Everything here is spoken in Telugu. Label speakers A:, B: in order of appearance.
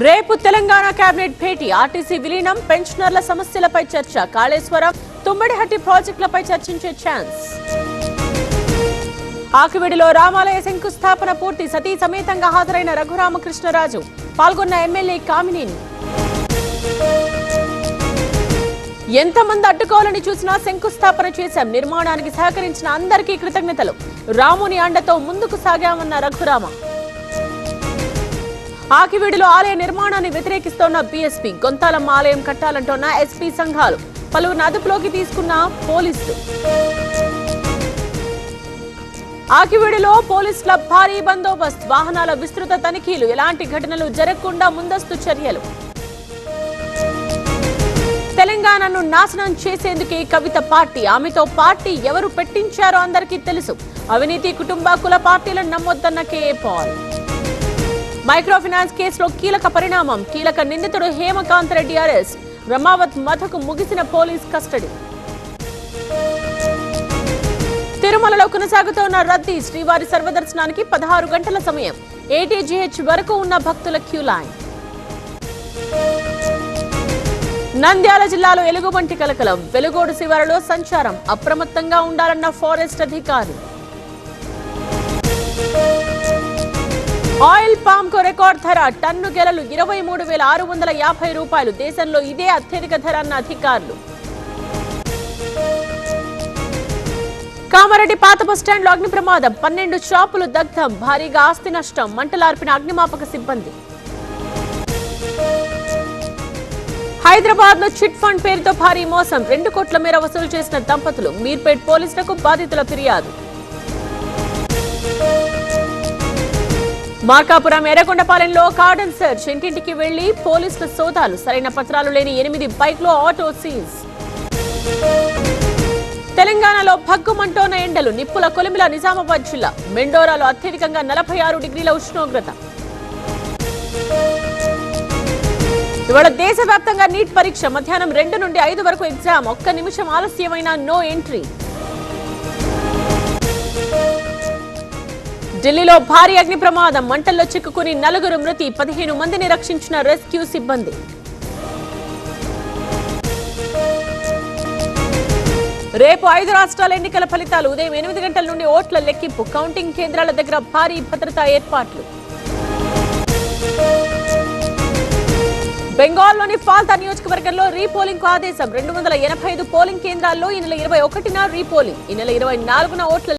A: రేపు తెలంగాణ కేబినెట్ భేటీ, ఆర్టీసీ విలీనం, పెన్షనర్ల సమస్యలపై చర్చ, కాళేశ్వరం, తుమ్మడిహట్టి ప్రాజెక్టులపై చర్చించే ఛాన్స్. ఆకివీడిలో రామాలయ శంకుస్థాపన పూర్తి, సతీ సమేతంగా హాజరైన రఘురామకృష్ణరాజు, పాల్గొన్న ఎమ్మెల్యే కామినేని. ఎంతమంది అడ్డుకోవాలని చూసినా శంకుస్థాపన చేశాం, నిర్మాణానికి సహకరించిన అందరికీ కృతజ్ఞతలు, రాముని అండతో ముందుకు సాగామన్న రఘురామ. ఆకివీడిలో ఆలయ నిర్మాణాన్ని వ్యతిరేకిస్తోన్న బీఎస్పీ, గొంతాలమ్మ ఆలయం కట్టాలంటోన్న ఎస్పీ సంఘాలు, పలువురిని అదుపులోకి తీసుకున్న పోలీసులు. ఆకివీడిలో పోలీసుల భారీ బందోబస్తు, వాహనాల విస్తృత తనిఖీలు, ఎలాంటి ఘటనలు జరగకుండా ముందస్తు చర్యలు. తెలంగాణను నాశనం చేసేందుకే కవిత పార్టీ, ఆమెతో పార్టీ ఎవరు పెట్టించారో అందరికీ తెలుసు, అవినీతి, కుటుంబ, కుల పార్టీలను నమ్మొద్దన్న కేఏ పాల్. మైక్రో ఫైనాన్స్ కేసులో కీలక పరిణామం, కీలక నిందితుడు హేమకాంత్ రెడ్డి అరెస్ట్, రమావత్ మధుకు ముగిసిన పోలీస్ కస్టడీ. తిరుమలలో కొనసాగుతున్న రద్దీ, శ్రీవారి సర్వదర్శనానికి 16 గంటల సమయం, ఏటీజీహెచ్ వరకు ఉన్న భక్తుల క్యూ లైన్. నంద్యాల జిల్లాలో ఎలుగుబంటి కలకలం, వెలుగోడు శివారులో సంచారం, అప్రమత్తంగా ఉండాలన్న ఫారెస్ట్ అధికారులు. ఆయిల్ పామ్ కు రికార్డ్ ధర, టన్ను గెలలు 23,650 రూపాయలు, దేశంలో ఇదే అత్యధిక ధర అన్న అధికారులు. కామారెడ్డి పాత బస్టాండ్ లో అగ్ని ప్రమాదం, 12 షాపులు దగ్ధం, భారీగా ఆస్తి నష్టం, మంటలార్పిన అగ్నిమాపక సిబ్బంది. హైదరాబాద్ లో చిట్ ఫండ్ పేరుతో భారీ మోసం, 2 కోట్ల మేర వసూలు చేసిన దంపతులు, మీర్పేట్ పోలీసులకు బాధితుల ఫిర్యాదు. మార్కాపురం ఎర్రగొండపాలెంలో కార్డన్ సెర్చ్, ఇంటింటికి వెళ్లి పోలీసుల సోదాలు, సరైన పత్రాలు లేని 8 బైక్లో ఆటో సీజ్. తెలంగాణలో భగ్గుమంటోన్న ఎండలు, నిప్పుల కొలిమిల నిజామాబాద్ జిల్లా, మెండోరాలో అత్యధికంగా 46 డిగ్రీల ఉష్ణోగ్రత. ఇవాళ దేశవ్యాప్తంగా నీట్ పరీక్ష, మధ్యాహ్నం 2 నుండి 5 వరకు ఎగ్జామ్, 1 నిమిషం ఆలస్యమైన నో ఎంట్రీ. ఢిల్లీలో భారీ అగ్ని ప్రమాదం, మంటల్లో చిక్కుకుని 4 మృతి, 15 మందిని రక్షించిన రెస్క్యూ సిబ్బంది. రేపు 5 రాష్ట్రాల ఎన్నికల ఫలితాలు, ఉదయం 8 గంటల నుండి ఓట్ల లెక్కింపు, కౌంటింగ్ కేంద్రాల దగ్గర భారీ భద్రతా ఏర్పాట్లు. బెంగాల్లోని ఫాల్తా నియోజకవర్గంలో రీపోలింగ్ కు ఆదేశం, 285 పోలింగ్ కేంద్రాల్లో ఈ నెల 21న రీపోలింగ్, ఈ నెల 24న ఓట్ల